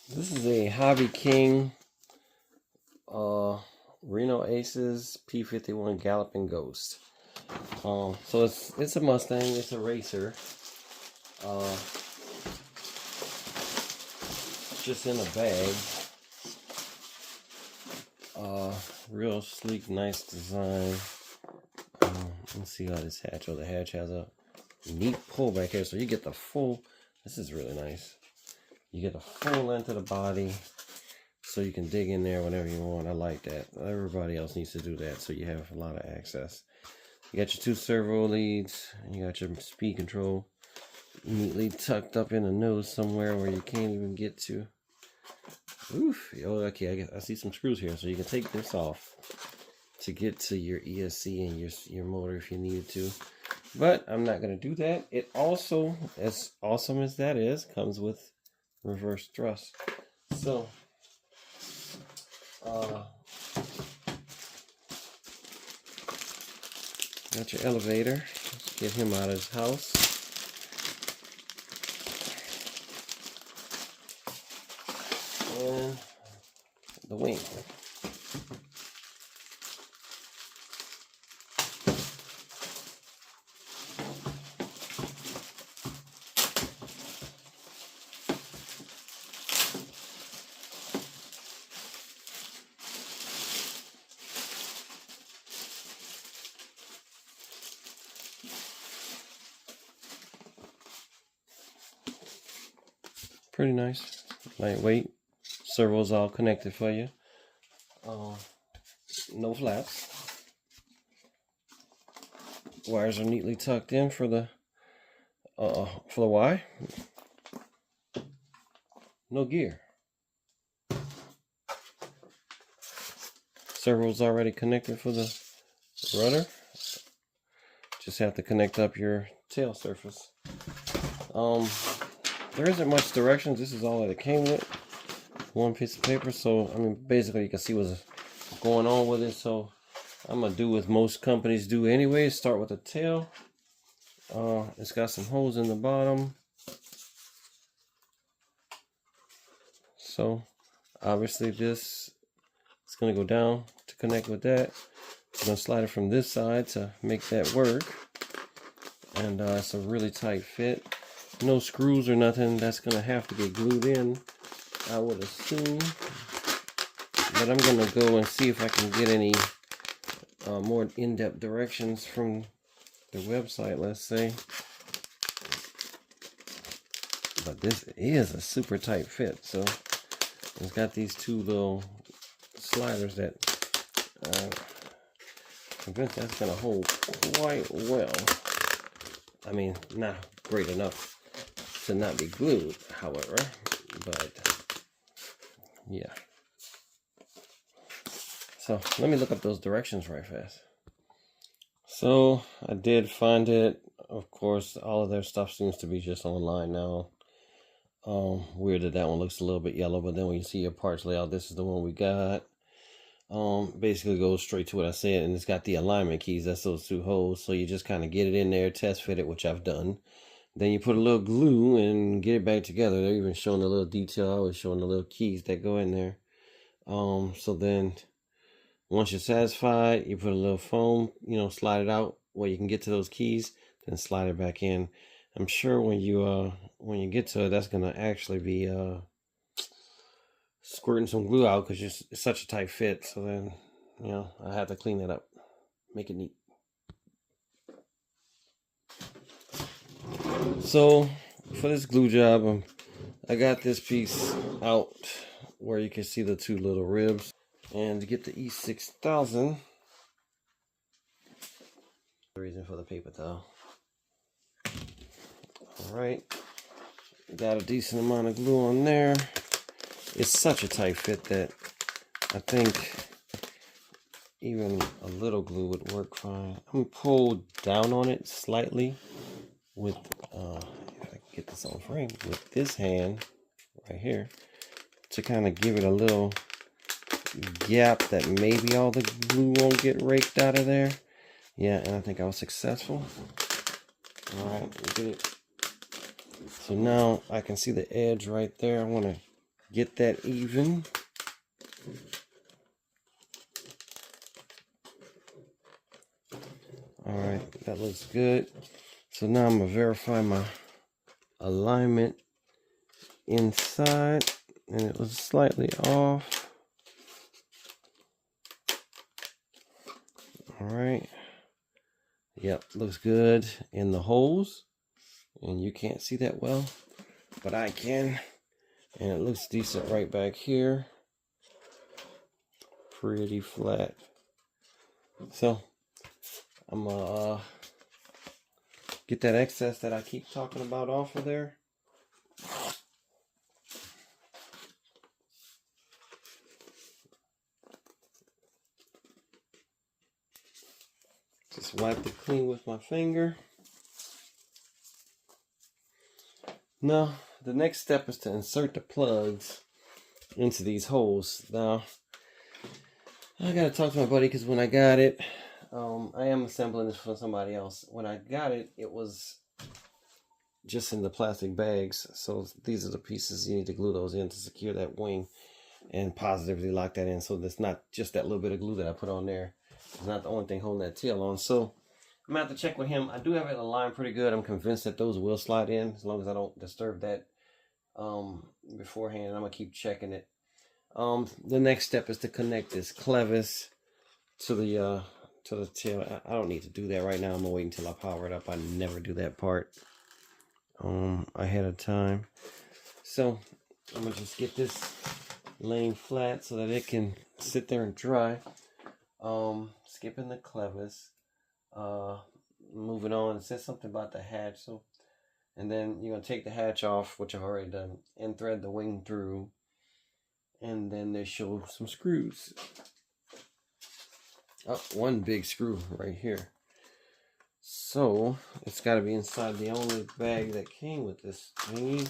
This is a Hobby King Reno Aces P-51 Galloping Ghost. So it's a Mustang. It's a racer. Just in a bag. Real sleek, nice design. Let's see how this hatch. Oh, the hatch has a neat pull back here, so you get the full. This is really nice. You get the full length of the body, so you can dig in there whenever you want. I like that. Everybody else needs to do that, so you have a lot of access. You got your two servo leads, and you got your speed control neatly tucked up in the nose somewhere where you can't even get to. Oof. Oh, okay, I see some screws here, so you can take this off to get to your ESC and your motor if you needed to. But I'm not going to do that. It also, as awesome as that is, comes with reverse thrust. So, got your elevator. Let's get him out of his house. And the wing. Pretty nice, lightweight. Servos all connected for you. No flaps. Wires are neatly tucked in for the Y. No gear. Servos already connected for the rudder. Just have to connect up your tail surface. There isn't much directions. This is all that it came with. One piece of paper. So, I mean, basically you can see what's going on with it. So, I'm going to do what most companies do anyway. Start with the tail. It's got some holes in the bottom. So, obviously this is going to go down to connect with that. I'm going to slide it from this side to make that work. And it's a really tight fit. No screws or nothing. That's going to have to get glued in, I would assume. But I'm going to go and see if I can get any more in-depth directions from the website, let's say. But this is a super tight fit. So it's got these two little sliders that I'm convinced that's going to hold quite well. I mean, not great enough to not be glued, however, but yeah. So let me look up those directions right fast. So I did find it. Of course, all of their stuff seems to be just online now. Weird that that one looks a little bit yellow, but then when you see your parts layout, this is the one we got. Basically goes straight to what I said, and it's got the alignment keys. That's those two holes. So you just kind of get it in there, test fit it, which I've done. Then you put a little glue and get it back together. They're even showing a little detail. I was showing the little keys that go in there. So then once you're satisfied, you put a little foam, slide it out where you can get to those keys, then slide it back in. I'm sure when you get to it, that's gonna actually be squirting some glue out because it's such a tight fit. So then, I have to clean that up, make it neat. So for this glue job, I got this piece out where you can see the two little ribs. And to get the E6000, the reason for the paper towel. Alright, got a decent amount of glue on there. It's such a tight fit that I think even a little glue would work fine. I'm going to pull down on it slightly with, if I can get this on frame, with this hand right here to kind of give it a little gap that maybe all the glue won't get raked out of there. Yeah, and I think I was successful. Alright, we did it. So now I can see the edge right there. I want to get that even. Alright, that looks good. So now I'm going to verify my alignment inside, and it was slightly off. Alright. Yep, looks good in the holes. And you can't see that well, but I can. And it looks decent right back here. Pretty flat. So I'm gonna get that excess that I keep talking about off of there. Just wipe it clean with my finger. Now, the next step is to insert the plugs into these holes. Now, I gotta talk to my buddy because when I got it, I am assembling this for somebody else. When I got it, it was just in the plastic bags. So these are the pieces you need to glue those in to secure that wing and positively lock that in. So that's not just that little bit of glue that I put on there. It's not the only thing holding that tail on. So I'm gonna have to check with him. I do have it aligned pretty good. I'm convinced that those will slide in as long as I don't disturb that beforehand. I'm gonna keep checking it. The next step is to connect this clevis to the tail. I don't need to do that right now. I'm gonna wait until I power it up. I never do that part ahead of time. So I'm gonna just get this laying flat so that it can sit there and dry. Skipping the clevis. Moving on, it says something about the hatch. So, and then you're gonna take the hatch off, which I've already done, and thread the wing through. And then they show some screws. Oh, one big screw right here. So it's got to be inside the only bag that came with this thingy.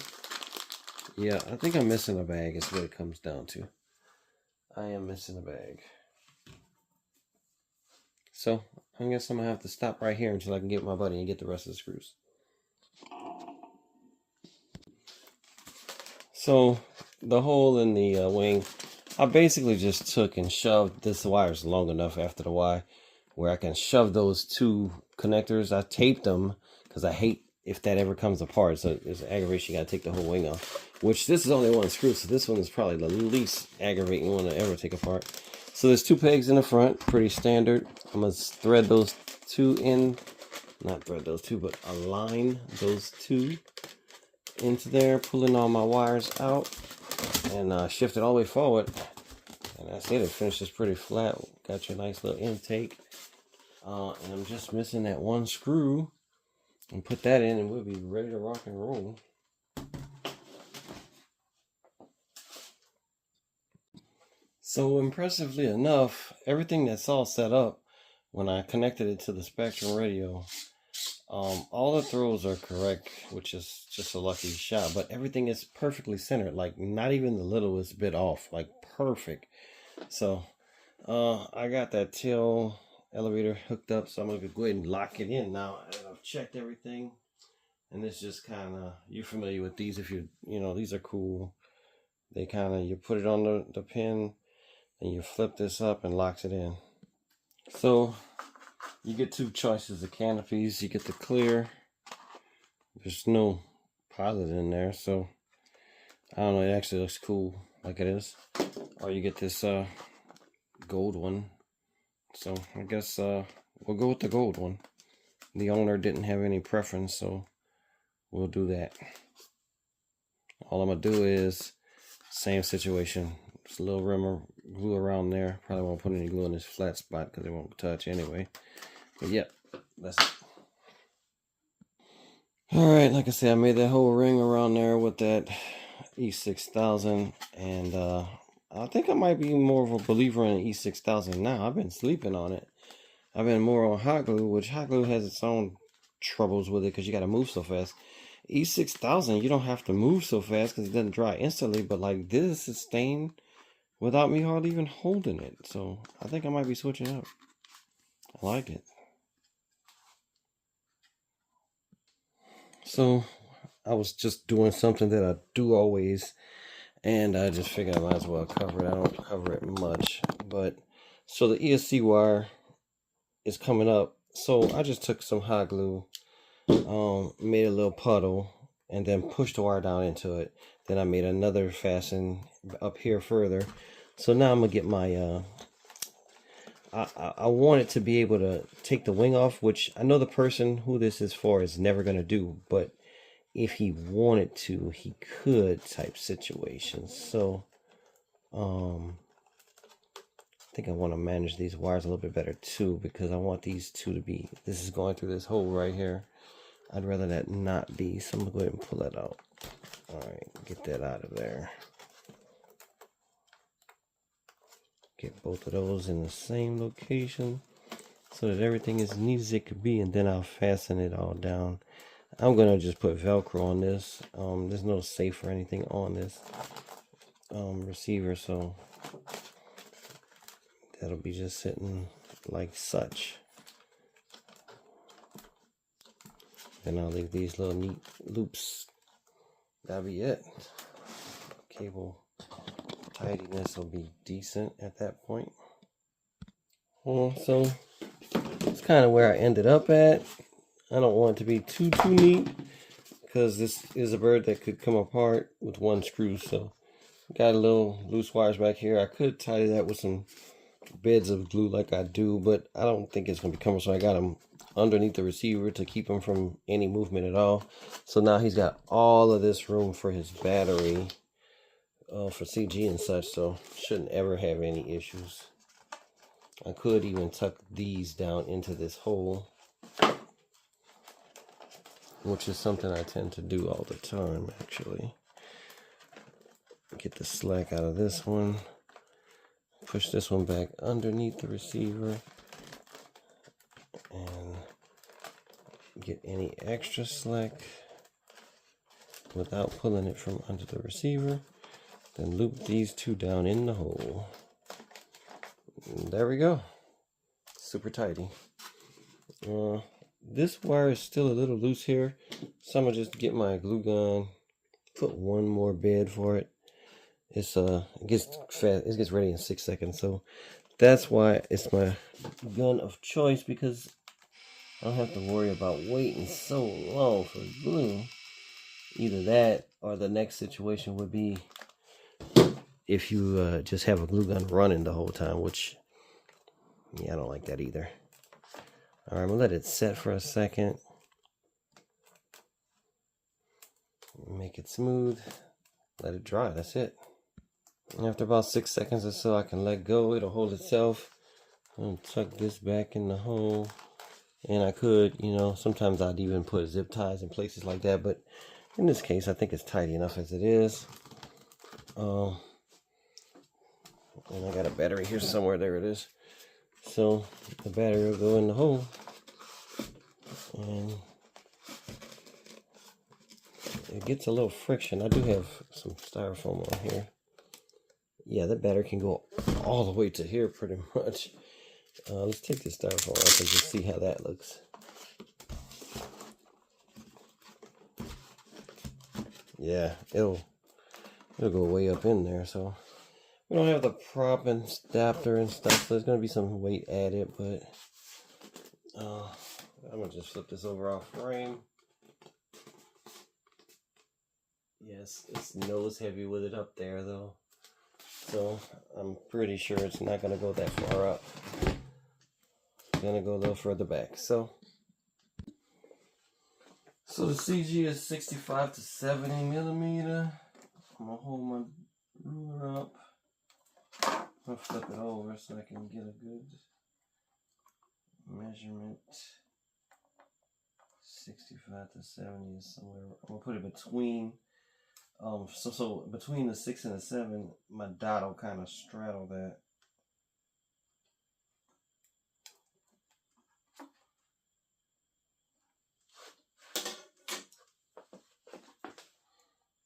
Yeah, I think I'm missing a bag is what it comes down to. I am missing a bag. So I guess I'm gonna have to stop right here until I can get my buddy and get the rest of the screws. So the hole in the wing, I basically just took and shoved. This wire's long enough after the Y where I can shove those two connectors. I taped them because I hate if that ever comes apart. So it's aggravation. You gotta take the whole wing off. Which this is only one screw, so this one is probably the least aggravating one to ever take apart. So there's two pegs in the front, pretty standard. I'm gonna thread those two in, not thread those two, but align those two into there, pulling all my wires out, and shift it all the way forward. And that's it. It finishes pretty flat. Got your nice little intake. And I'm just missing that one screw, and put that in, and we'll be ready to rock and roll. So impressively enough, everything that's all set up, when I connected it to the Spectrum radio, all the throws are correct, which is just a lucky shot, but everything is perfectly centered, like not even the littlest bit off, like perfect. So I got that tail elevator hooked up, so I'm gonna go ahead and lock it in now. I've checked everything, and it's just kind of, you're familiar with these. If you know, these are cool. They kind of, you put it on the pin, and you flip this up and locks it in. So you get two choices of canopies. You get the clear. There's no pilot in there, so I don't know, it actually looks cool like it is. Or you get this gold one. So I guess we'll go with the gold one. The owner didn't have any preference, so we'll do that. All I'm gonna do is same situation. Just a little rim of glue around there. Probably won't put any glue in this flat spot because it won't touch anyway. But yeah, that's it. Alright, like I said, I made that whole ring around there with that E6000, and I think I might be more of a believer in E6000 now. I've been sleeping on it. I've been more on hot glue, which hot glue has its own troubles with it because you got to move so fast. E6000, you don't have to move so fast because it doesn't dry instantly, but like this is staying without me hardly even holding it. So I think I might be switching up. I like it. So I was just doing something that I do always. and I just figured I might as well cover it. I don't cover it much, but so the ESC wire is coming up. So I just took some hot glue, made a little puddle, and then pushed the wire down into it. Then I made another fasten up here further. So now I'm gonna get my I want it to be able to take the wing off, which I know the person who this is for is never gonna do, but if he wanted to, he could, type situation. So I think I want to manage these wires a little bit better too, because I want these two to be, this is going through this hole right here. I'd rather that not be, so I'm gonna go ahead and pull that out. All right, get that out of there. Get both of those in the same location so that everything is as neat as it could be, and then I'll fasten it all down. I'm gonna just put Velcro on this. There's no safe or anything on this receiver, so that'll be just sitting like such. Then I'll leave these little neat loops. That'll be it. Cable tidiness will be decent at that point. So it's kind of where I ended up at. I don't want it to be too neat, because this is a bird that could come apart with one screw. So got a little loose wires back here. I could tie that with some beds of glue like I do, but I don't think it's going to be comfortable. So I got them underneath the receiver to keep him from any movement at all. So now he's got all of this room for his battery for CG and such, so shouldn't ever have any issues. I could even tuck these down into this hole, which is something I tend to do all the time, actually. Get the slack out of this one, push this one back underneath the receiver, and get any extra slack without pulling it from under the receiver. Then loop these two down in the hole. And there we go. Super tidy. This wire is still a little loose here, so I'm gonna just get my glue gun, put one more bed for it. It gets fast. It gets ready in 6 seconds, so that's why it's my gun of choice, because I don't have to worry about waiting so long for glue. Either that, or the next situation would be if you just have a glue gun running the whole time, which, yeah, I don't like that either. All right, I'm gonna let it set for a second. Make it smooth. Let it dry, that's it. And after about 6 seconds or so, I can let go. It'll hold itself. I'm gonna tuck this back in the hole. And I could, sometimes I'd even put zip ties in places like that, but in this case, I think it's tidy enough as it is. And I got a battery here somewhere. There it is. So the battery will go in the hole, and it gets a little friction. I do have some styrofoam on here. Yeah, the battery can go all the way to here pretty much. Let's take this styrofoam off and just see how that looks. Yeah, it'll go way up in there. So we don't have the prop and adapter and stuff, so there's gonna be some weight added, but I'm gonna just flip this over off frame. Yes, it's nose heavy with it up there though, so I'm pretty sure it's not gonna go that far up. It's gonna go a little further back. So the CG is 65 to 70 millimeter. I'm gonna hold my ruler up. I'm gonna flip it over so I can get a good measurement. 65 to 70 is somewhere. I'm gonna put it between. So between the 6 and the 7, my dot will kind of straddle that.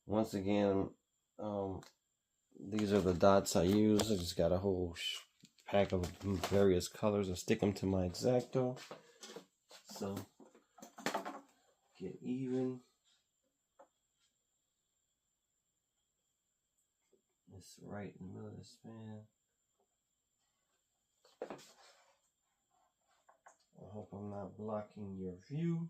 Once again, these are the dots I use. I just got a whole pack of various colors. I stick them to my X-Acto. So get even. this right in the middle of the span. I hope I'm not blocking your view.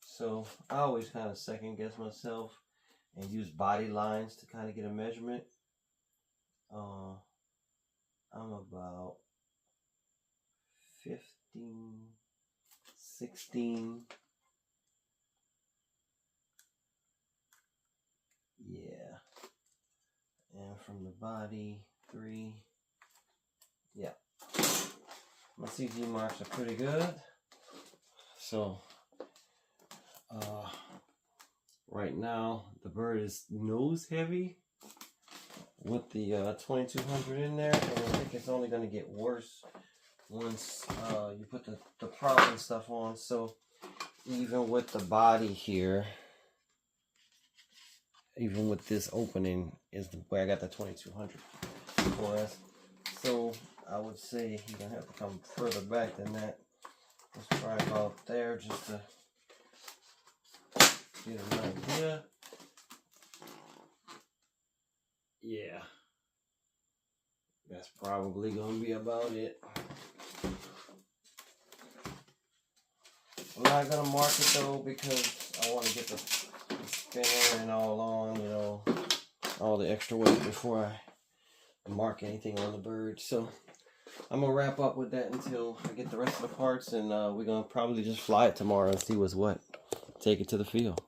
So I always kind of second guess myself and use body lines to kind of get a measurement. I'm about 15, 16. Yeah. And from the body, 3. Yeah. My CG marks are pretty good. So, right now, the bird is nose heavy with the 2200 in there, and I think it's only going to get worse once you put the prop and stuff on. So even with the body here, even with this opening, is the way I got the 2200 for us. So I would say you're going to have to come further back than that. Let's try about there just to get an idea. Yeah, that's probably going to be about it. I'm not going to mark it though because I want to get the spinner and all on, you know, all the extra weight before I mark anything on the bird. So I'm going to wrap up with that until I get the rest of the parts, and we're going to probably just fly it tomorrow and see what's what. Take it to the field.